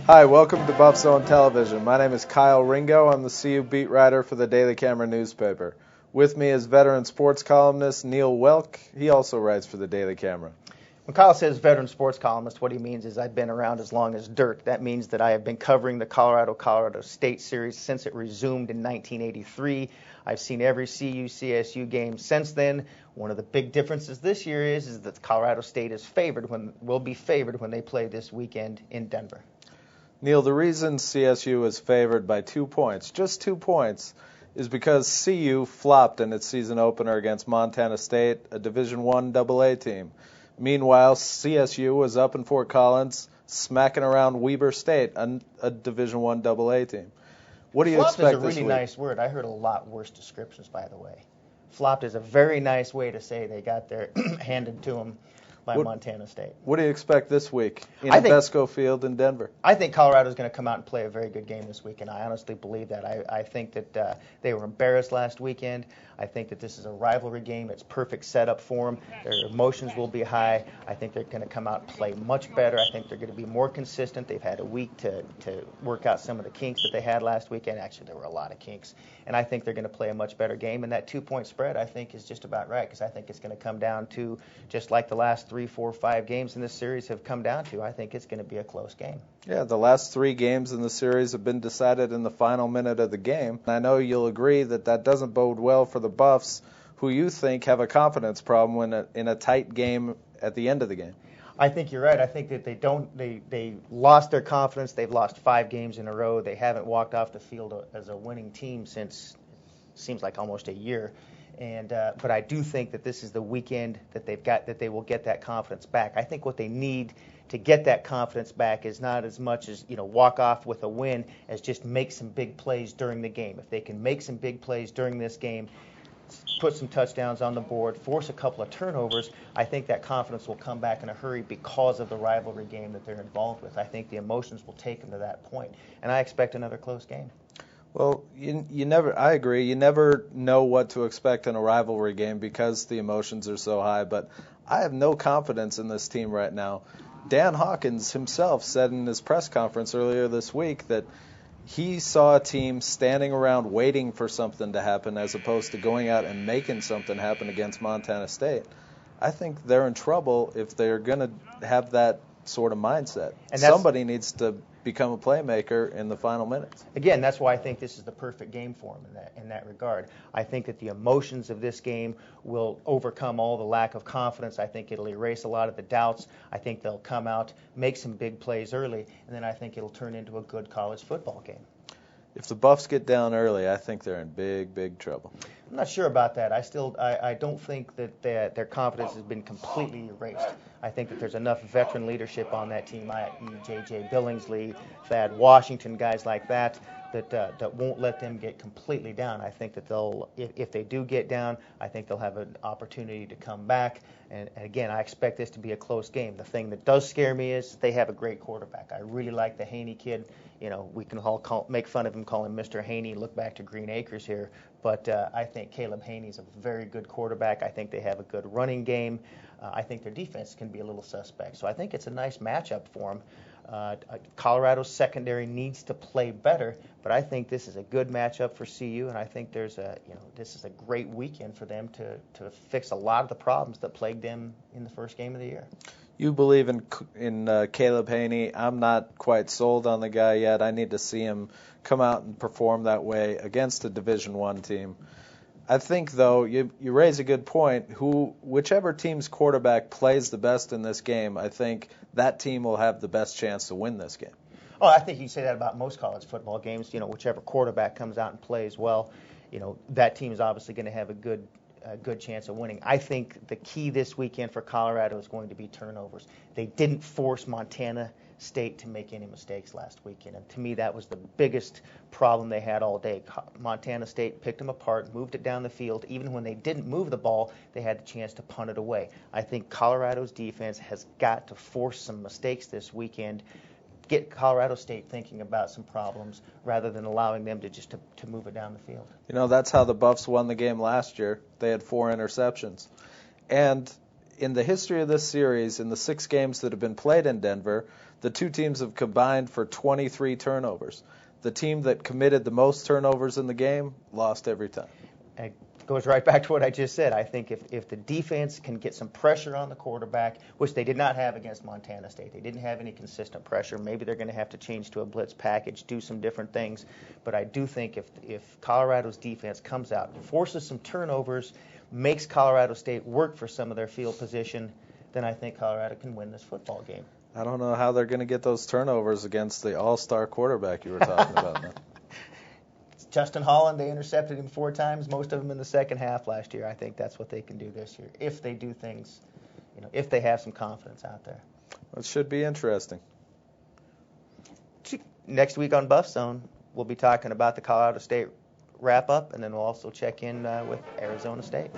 Hi, welcome to Buffzone Television. My name is Kyle Ringo. I'm the CU beat writer for the Daily Camera newspaper. With me is veteran sports columnist Neil Welk. He also writes for the Daily Camera. When Kyle says veteran sports columnist, what he means is I've been around as long as dirt. That means that I have been covering the Colorado State series since it resumed in 1983. I've seen every CU-CSU game since then. One of the big differences this year is that Colorado State will be favored when they play this weekend in Denver. Neil, the reason CSU is favored by 2 points, just 2 points, is because CU flopped in its season opener against Montana State, a Division I AA team. Meanwhile, CSU was up in Fort Collins, smacking around Weber State, a Division I AA team. What do you expect this week? Flopped is a really nice word. I heard a lot worse descriptions, by the way. Flopped is a very nice way to say they got their handed to them by Montana State. What do you expect this week in Invesco Field in Denver? I think Colorado's going to come out and play a very good game this week, and I honestly believe that. I think that they were embarrassed last weekend. I think that this is a rivalry game. It's perfect setup for them. Their emotions will be high. I think they're going to come out and play much better. I think they're going to be more consistent. They've had a week to work out some of the kinks that they had last weekend. Actually, there were a lot of kinks. And I think they're going to play a much better game. And that 2-point spread, I think, is just about right, because I think it's going to come down to, just like the last 3, 4, 5 games in this series have come down to, I think it's going to be a close game. Yeah, the last 3 games in the series have been decided in the final minute of the game. I know you'll agree that that doesn't bode well for the Buffs, who you think have a confidence problem in a tight game at the end of the game. I think you're right. I think that they lost their confidence. They've lost 5 games in a row. They haven't walked off the field as a winning team since, seems like almost a year. And but I do think that this is the weekend that they will get that confidence back. I think what they need to get that confidence back is not as much as walk off with a win, as just make some big plays during the game. If they can make some big plays during this game, put some touchdowns on the board, force a couple of turnovers, I think that confidence will come back in a hurry because of the rivalry game that they're involved with. I think the emotions will take them to that point, and I expect another close game. Well, I agree. You never know what to expect in a rivalry game because the emotions are so high, but I have no confidence in this team right now. Dan Hawkins himself said in his press conference earlier this week that he saw a team standing around waiting for something to happen as opposed to going out and making something happen against Montana State. I think they're in trouble if they're going to have that sort of mindset. And somebody needs to become a playmaker in the final minutes. Again, that's why I think this is the perfect game for them in that regard. I think that the emotions of this game will overcome all the lack of confidence. I think it'll erase a lot of the doubts. I think they'll come out, make some big plays early, and then I think it'll turn into a good college football game. If the Buffs get down early, I think they're in big, big trouble. I'm not sure about that. I don't think that their confidence has been completely erased. I think that there's enough veteran leadership on that team, i.e. J.J. Billingsley, Thad Washington, guys like that won't let them get completely down. I think that if they do get down, I think they'll have an opportunity to come back. And again, I expect this to be a close game. The thing that does scare me is they have a great quarterback. I really like the Haney kid. We can all make fun of him, call him Mr. Haney, look back to Green Acres here. But I think Caleb Haney's a very good quarterback. I think they have a good running game. I think their defense can be a little suspect. So I think it's a nice matchup for them. Colorado's secondary needs to play better, but I think this is a good matchup for CU, and I think this is a great weekend for them to fix a lot of the problems that plagued them in the first game of the year. You believe in Caleb Haney. I'm not quite sold on the guy yet. I need to see him come out and perform that way against a Division I team. I think, though, you raise a good point. Whichever team's quarterback plays the best in this game, I think that team will have the best chance to win this game. Oh, I think you say that about most college football games. Whichever quarterback comes out and plays well, that team is obviously going to have a good chance of winning. I think the key this weekend for Colorado is going to be turnovers. They didn't force Montana State to make any mistakes last weekend, and to me that was the biggest problem they had all day. Montana State picked them apart, moved it down the field. Even when they didn't move the ball, they had the chance to punt it away. I think Colorado's defense has got to force some mistakes this weekend, get Colorado State thinking about some problems rather than allowing them to move it down the field. That's how the Buffs won the game last year. They had 4 interceptions. And in the history of this series, in the 6 games that have been played in Denver, the two teams have combined for 23 turnovers. The team that committed the most turnovers in the game lost every time. It goes right back to what I just said. I think if the defense can get some pressure on the quarterback, which they did not have against Montana State, they didn't have any consistent pressure. Maybe they're going to have to change to a blitz package, do some different things. But I do think if Colorado's defense comes out, forces some turnovers, makes Colorado State work for some of their field position, then I think Colorado can win this football game. I don't know how they're going to get those turnovers against the all-star quarterback you were talking about, man. Justin Holland, they intercepted him 4 times, most of them in the second half last year. I think that's what they can do this year, if they do things, if they have some confidence out there. It should be interesting. Next week on Buffzone, we'll be talking about the Colorado State wrap-up, and then we'll also check in with Arizona State.